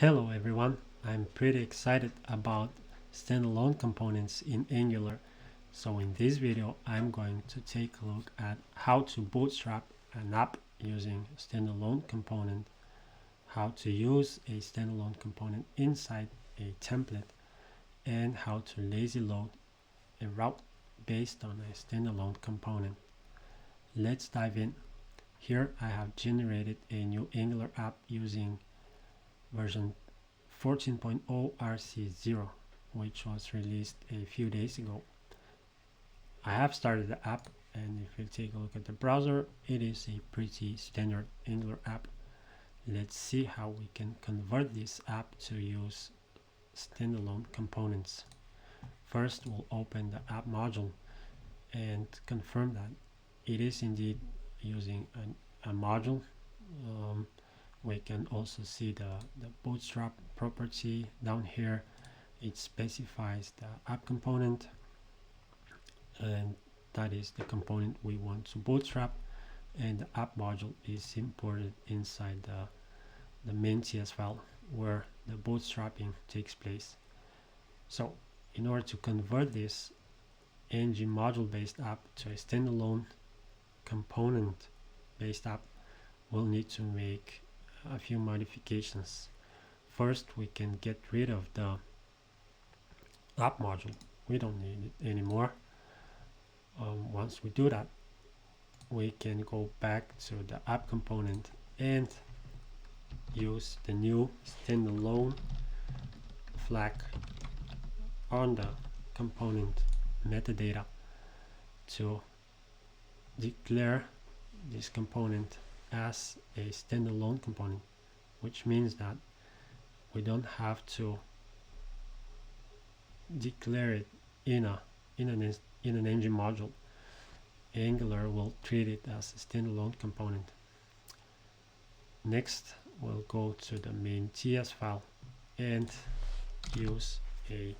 Hello everyone, I'm pretty excited about standalone components in Angular. So in this video, I'm going to take a look at how to bootstrap an app using standalone component, how to use a standalone component inside a template, and how to lazy load a route based on a standalone component. Let's dive in. Here I have generated a new Angular app using version 14.0 RC0, which was released a few days ago. I have started the app, and if you take a look at the browser, it is a pretty standard Angular app. Let's see how we can convert this app to use standalone components. First, we'll open the app module and confirm that it is indeed using a module. We can also see the bootstrap property down here. It specifies the app component, and that is the component we want to bootstrap, and the app module is imported inside the main.ts file where the bootstrapping takes place. So in order to convert this NgModule-based app to a standalone component-based app, we'll need to make a few modifications. First, we can get rid of the app module. We don't need it anymore. Once we do that, we can go back to the app component and use the new standalone flag on the component metadata to declare this component as a standalone component, which means that we don't have to declare it in an NgModule. Angular will treat it as a standalone component. Next, we'll go to the main.ts file and use a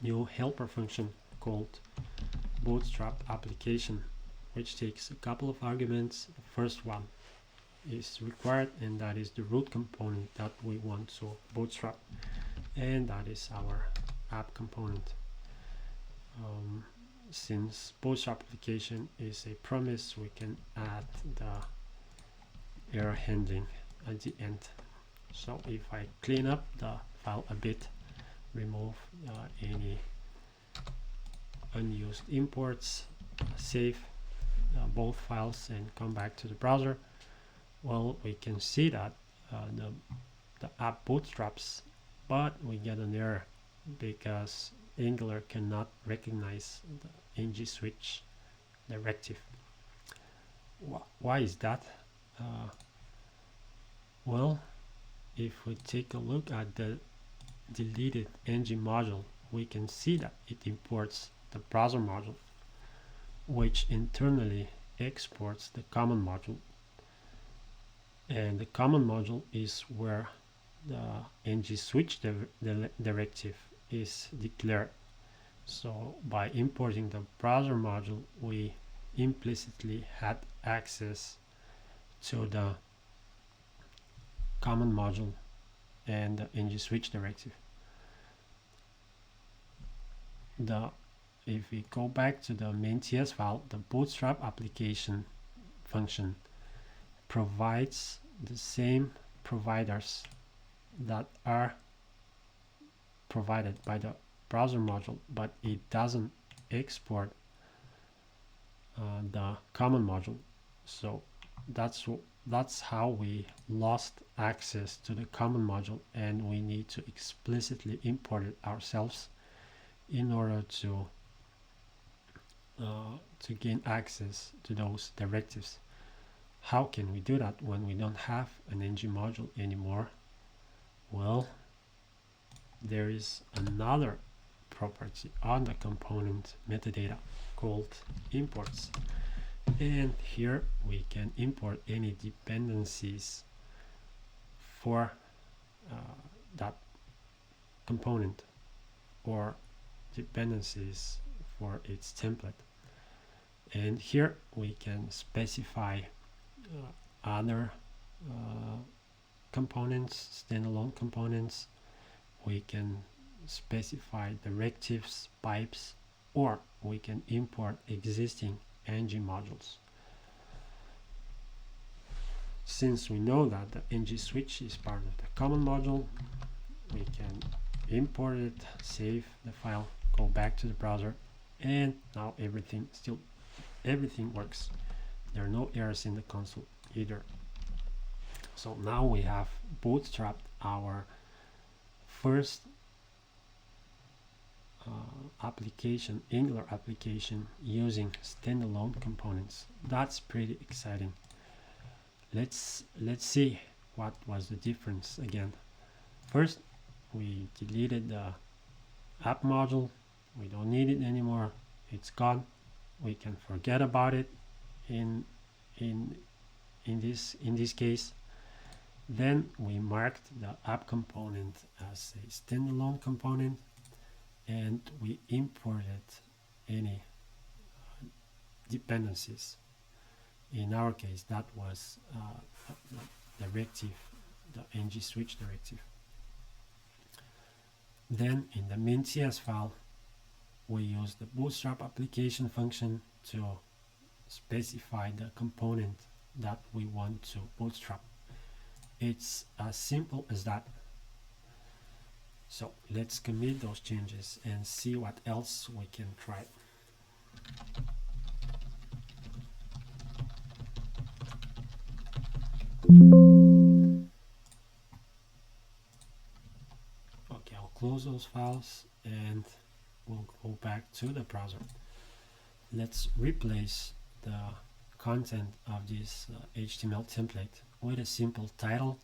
new helper function called bootstrap application, which takes a couple of arguments. The first one is required, and that is the root component that we want to bootstrap, and that is our app component. Since bootstrap application is a promise, we can add the error handling at the end. So if I clean up the file a bit, remove any unused imports, save both files and come back to the browser, well, we can see that the app bootstraps, but we get an error because Angular cannot recognize the ng-switch directive. Why is that? Well, if we take a look at the deleted NgModule, we can see that it imports the browser module, which internally exports the common module, and the common module is where the ng-switch directive is declared. So by importing the browser module, we implicitly had access to the common module and the ng-switch directive. If we go back to the main.ts file, the bootstrap application function provides the same providers that are provided by the browser module, but it doesn't export the common module. So that's how we lost access to the common module, and we need to explicitly import it ourselves in order to gain access to those directives. How can we do that when we don't have an NgModule anymore? Well, there is another property on the component metadata called imports, and here we can import any dependencies for that component or dependencies for its template. And here we can specify other components, standalone components, we can specify directives, pipes, or we can import existing ng modules. Since we know that the ng switch is part of the common module, we can import it, save the file, go back to the browser, and now everything works. There are no errors in the console either. So now we have bootstrapped our first application, Angular application, using standalone components. That's pretty exciting. Let's see what was the difference again. First, we deleted the app module. We don't need it anymore. It's gone. We can forget about it in this case. Then we marked the app component as a standalone component, and we imported any dependencies. In our case, that was the directive, the ng switch directive. Then in the min.ts file, we use the bootstrap application function to specify the component that we want to bootstrap. It's as simple as that. So let's commit those changes and see what else we can try. Okay, I'll close those files and we'll go back to the browser. Let's replace the content of this HTML template with a simple title,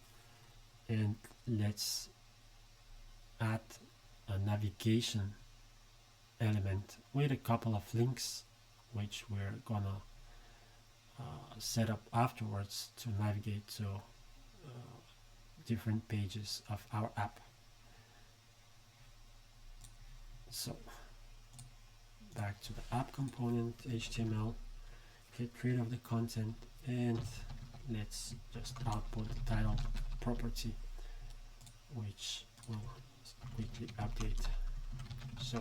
and let's add a navigation element with a couple of links, which we're gonna set up afterwards to navigate to different pages of our app. So back to the app component HTML, get rid of the content, and let's just output the title property, which will quickly update. So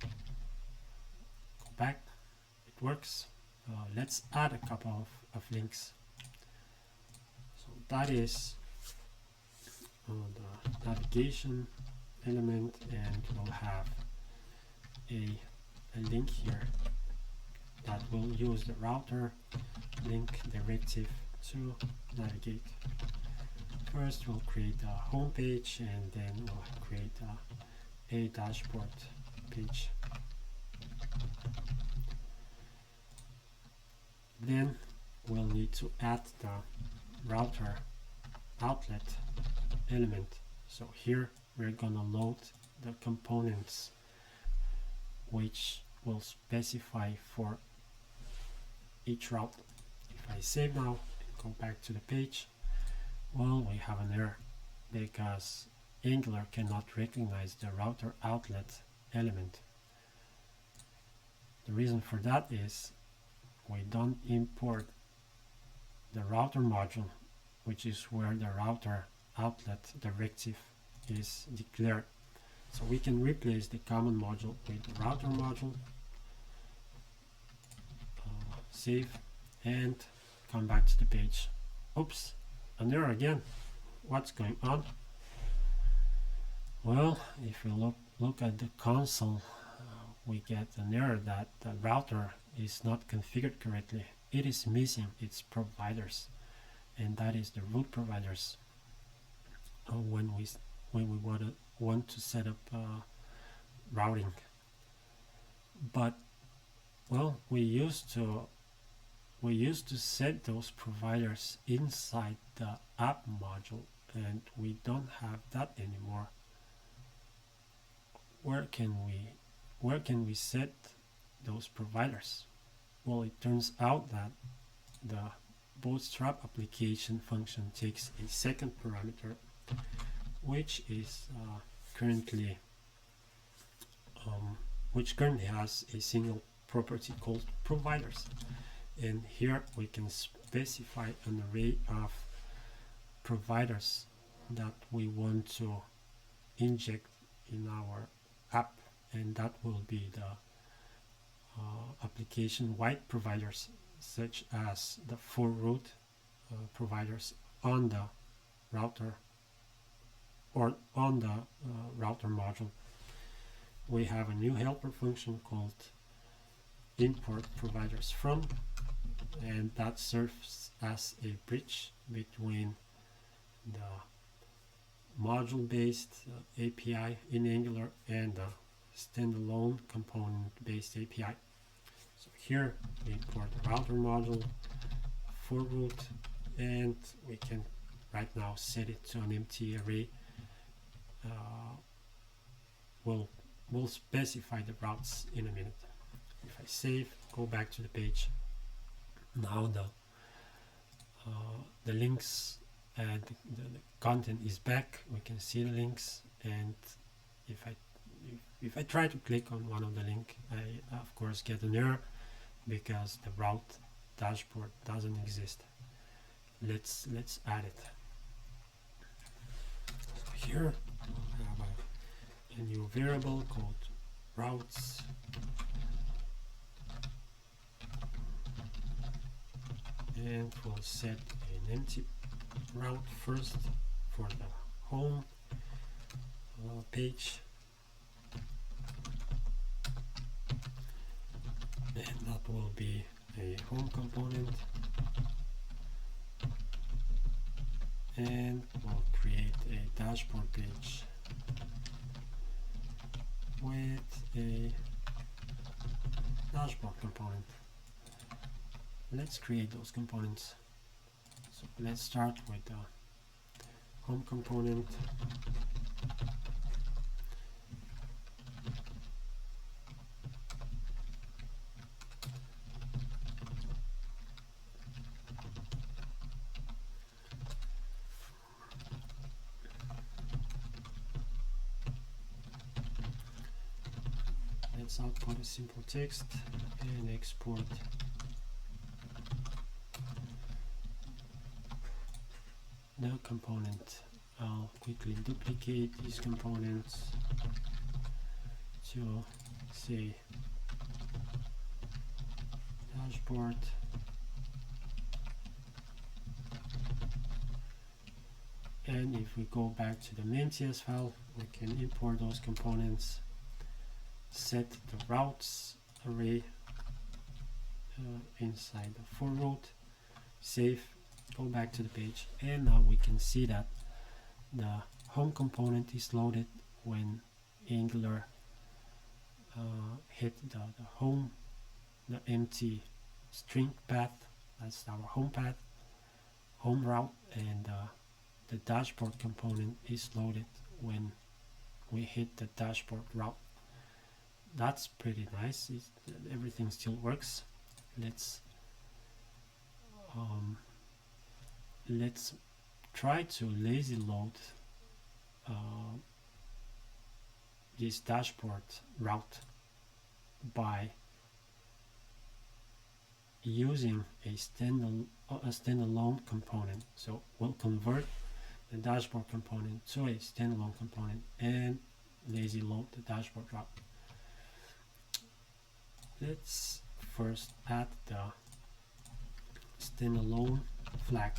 go back, it works. Let's add a couple of links. So that is the navigation element, and we'll have a link here that will use the router link directive to navigate. First, we'll create a home page, and then we'll create a dashboard page. Then we'll need to add the router outlet element. So here we're gonna load the components which will specify for each route. If I save now and go back to the page, well, we have an error because Angular cannot recognize the router outlet element. The reason for that is we don't import the router module, which is where the router outlet directive is declared. So we can replace the common module with the router module, save, and come back to the page. Oops, an error again. What's going on? Well, if we look at the console, we get an error that the router is not configured correctly. It is missing its providers, and that is the root providers. When we want to set up routing, but well, we used to set those providers inside the app module, and we don't have that anymore. Where can we set those providers? Well, it turns out that the Bootstrap application function takes a second parameter, which is currently has a single property called providers, and here we can specify an array of providers that we want to inject in our app, and that will be the application-wide providers, such as the for root providers on the router or on the router module. We have a new helper function called import providers from, and that serves as a bridge between the module-based API in Angular and the standalone component-based API. So here we import the router module, for root, and we can right now set it to an empty array. We'll specify the routes in a minute. If I save, go back to the page. Now the links and the content is back. We can see the links, and if I try to click on one of the link, I of course get an error because the route dashboard doesn't exist. Let's add it. So here we have a new variable called routes, and we'll set an empty route first for the home page, and that will be a home component, and we'll create a dashboard page with a dashboard component. Let's create those components. So let's start with the home component. Let's output a simple text and export the component. I'll quickly duplicate these components to say dashboard, and if we go back to the main.ts file, we can import those components, set the routes array inside the for root, save, go back to the page, and now we can see that the home component is loaded when Angular hit the home, the empty string path. That's our home path, home route, and the dashboard component is loaded when we hit the dashboard route. That's pretty nice. Everything still works. Let's try to lazy load this dashboard route by using a standalone component. So we'll convert the dashboard component to a standalone component and lazy load the dashboard route. Let's first add the standalone flag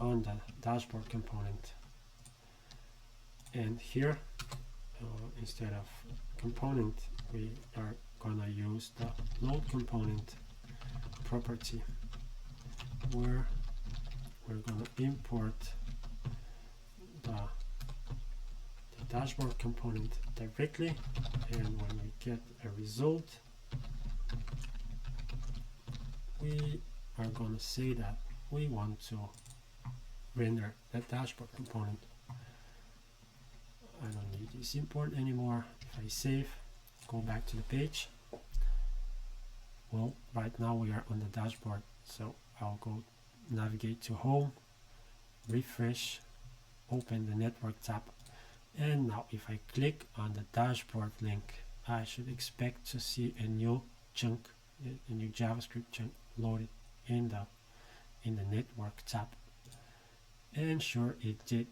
on the dashboard component, and here instead of component we are gonna use the load component property, where we're gonna import the dashboard component directly, and when we get a result we are going to say that we want to render the dashboard component. I don't need this import anymore. If I save, go back to the page, well, right now we are on the dashboard, so I'll go navigate to home, refresh, open the network tab, and now if I click on the dashboard link, I should expect to see a new chunk, a new JavaScript chunk loaded in the in the network tab. And sure, it did.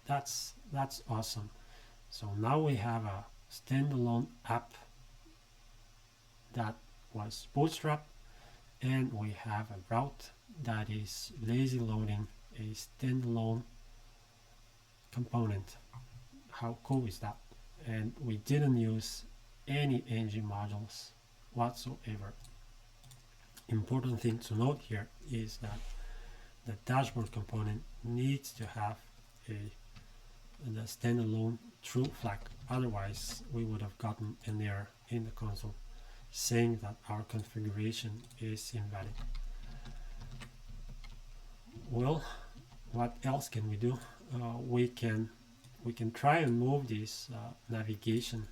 That's awesome. So now we have a standalone app that was bootstrapped, and we have a route that is lazy loading a standalone component. How cool is that? And we didn't use any ng modules whatsoever. Important thing to note here is that the dashboard component needs to have the standalone true flag. Otherwise, we would have gotten an error in the console saying that our configuration is invalid. Well, what else can we do? We can try and move this navigation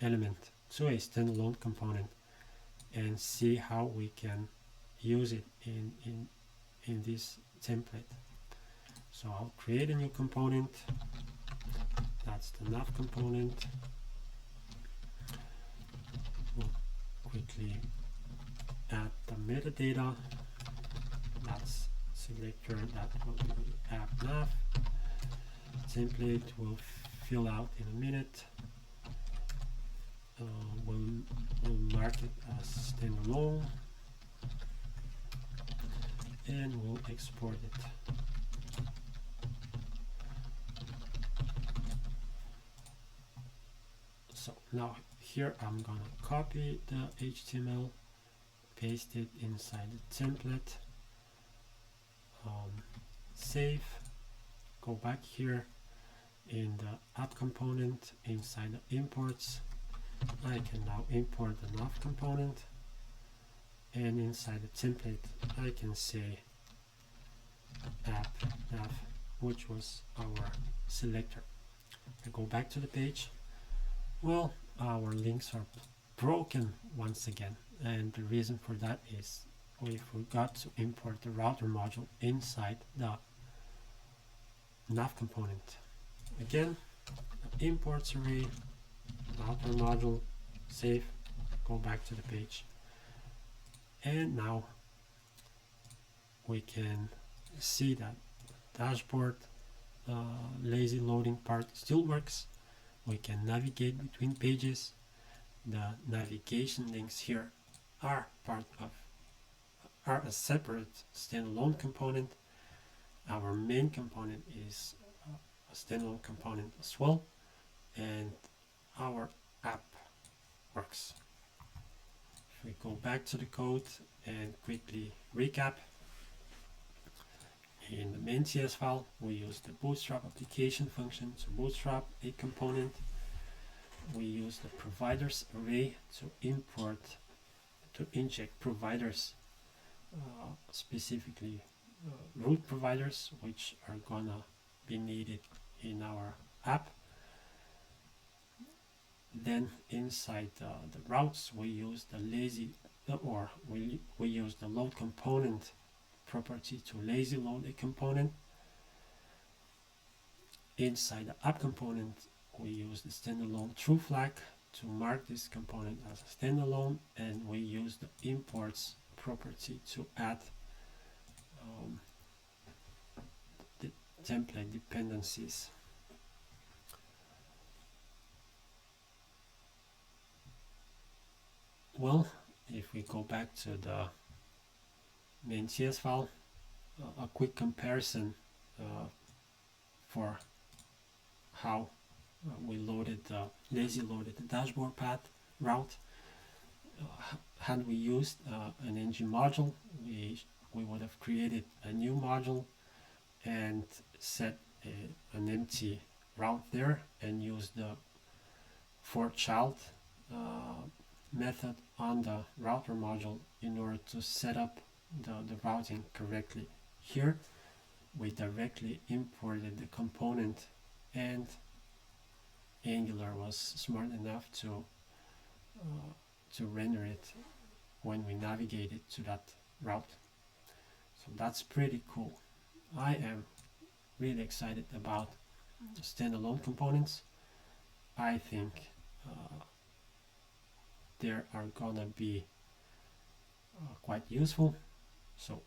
element to a standalone component and see how we can use it in this template. So I'll create a new component. That's the nav component. We'll quickly add the metadata. That's selector, that will be app nav. Template will fill out in a minute. We'll mark it as standalone and we'll export it. So now here I'm gonna copy the HTML, paste it inside the template, save, go back here in the app component inside the imports. I can now import the nav component, and inside the template I can say app nav, which was our selector. I go back to the page. Well, our links are broken once again, and the reason for that is we forgot to import the router module inside the nav component. Again, imports array, router module, save, go back to the page, and now we can see that dashboard lazy loading part still works. We can navigate between pages. The navigation links here are a separate standalone component. Our main component is a standalone component as well, and our app works. If we go back to the code and quickly recap, in the main CS file we use the bootstrap application function to bootstrap a component. We use the providers array to inject providers, specifically root providers, which are gonna be needed in our app. Then inside the routes we use the we use the load component property to lazy load a component. Inside the app component we use the standalone true flag to mark this component as a standalone, and we use the imports property to add the template dependencies. Well, if we go back to the main CS file, a quick comparison for how we lazy loaded the dashboard path route. Had we used an ng module, we would have created a new module and set an empty route there and used the for-child method on the router module in order to set up the routing correctly. Here we directly imported the component, and Angular was smart enough to render it when we navigated to that route. So that's pretty cool. I am really excited about the standalone components. I think they are gonna be quite useful. So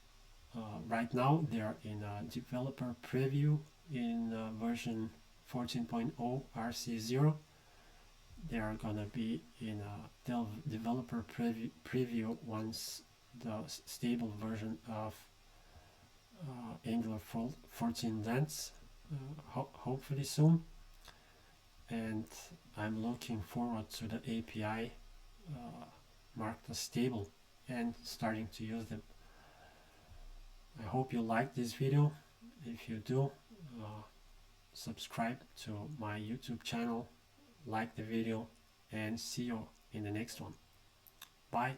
right now they are in a developer preview in version 14.0 RC0. They are gonna be in a developer preview once the stable version of Angular 14 lands, hopefully soon. And I'm looking forward to the API marked as stable and starting to use them. I hope you liked this video. If you do, subscribe to my YouTube channel, like the video, and see you in the next one. Bye.